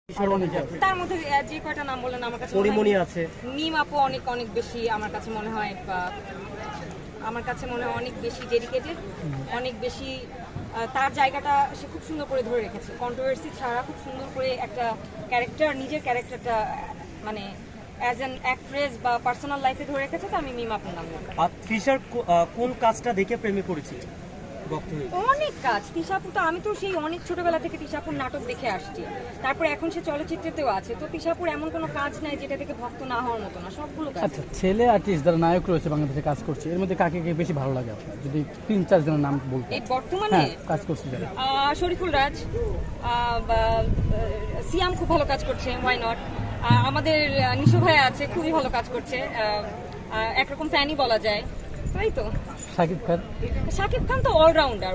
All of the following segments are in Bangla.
তার মধ্যে যে কয়টা নাম বললেন আমার কাছে পরিমণি আছে, মিম আপু অনেক অনেক বেশি আমার কাছে মনে হয় অনেক বেশি ডেডিকেটেড, অনেক বেশি তার জায়গাটা সে খুব সুন্দর করে ধরে রেখেছে। কন্ট্রোভার্সি ছাড়া খুব সুন্দর করে একটা ক্যারেক্টার, নিজের ক্যারেক্টারটা মানে অ্যাজ অ্যান অ্যাক্ট্রেস বা পার্সোনাল লাইফে ধরে রেখেছে। তো আমি মিম আপুর নাম বলবো। আর তৃষার কোন কাজটা দেখে প্রেমে পড়েছি? অনেক কাজ তিশাপু তো, আমি তো সেই অনেক ছোটবেলা থেকে তিশাপুর নাটক দেখে আসছি, তারপর এখন সে চলচ্চিত্রেতেও আছে। তো তিশাপুর এমন কোনো কাজ নাই যেটা থেকে ভক্ত না হওয়ার মতো না, সবগুলো কাজ। আচ্ছা, ছেলে আর্টিস্ট যারা নায়ক রয়েছে বাংলাদেশে কাজ করছে, এর মধ্যে কাকে বেশি ভালো লাগে আপনার? যদি ৩-৪ জনের নাম বলতেন। এই বর্তমানে কাজ করছে যারা, শরীফুল রাজ, সিয়াম খুব ভালো কাজ করছে, ওয়াই নট। আমাদের নিশু ভাই আছে, খুবই ভালো কাজ করছে, একরকম ফ্যানই বলা যায়, তাই তো। শাকিব খান তো অলরাউন্ডার,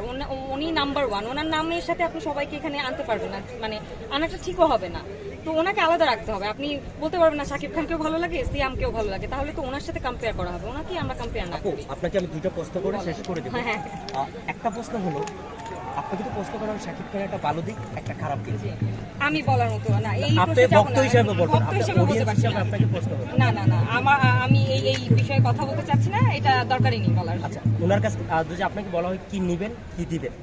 উনি নাম্বার ওয়ান। ওনার নামের সাথে আপনি সবাইকে এখানে আনতে পারবেন না, মানে আনাটা ঠিকও হবে না। তো ওনাকে আলাদা রাখতে হবে। আপনি বলতে পারবেন না শাকিব খানকেও ভালো লাগে, সিয়ামকেও ভালো লাগে, তাহলে তো ওনার সাথে কম্পেয়ার করা হবে। ওনাকে আমরা কম্পেয়ার না করি। আপনাকে আমি দুটো প্রশ্ন করে শেষ করে দেবো। হ্যাঁ। একটা প্রশ্ন হলো, আপনাকে তো প্রশ্ন করা শাকিব খানের একটা ভালো দিক, একটা খারাপ দিক। আমি বলার মতো না, এই আপনি ভক্ত হিসেবে বলবেন, ভক্ত হিসেবে বলতে পারছি না। আপনাকে প্রশ্ন করব। না, আমি এই বিষয়ে কথা বলতে চাচ্ছি না, এটা দরকারই নেই বলার। আচ্ছা, ওনার কাছে যদি আপনাকে বলা হয় কি নেবেন, কি দিবেন?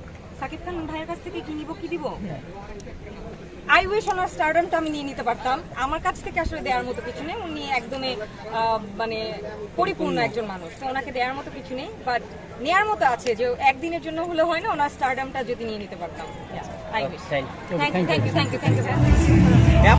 শাকিব খান ভাইয়ের কাছ থেকে কি নিব, কি দিব? আই উইশ ওনার স্টারডামটা আমি নিয়ে নিতে পারতাম। আমার কাছ থেকে আসলে দেওয়ার মতো কিছু নেই, উনি একদমই মানে পরিপূর্ণ একজন মানুষ, তো ওনাকে দেওয়ার মতো কিছু নেই। বাট নেওয়ার মতো আছে যে একদিনের জন্য হলে হয় না, ওনার স্টারডামটা যদি নিয়ে নিতে পারতাম। I wish. Thank you. Thank you.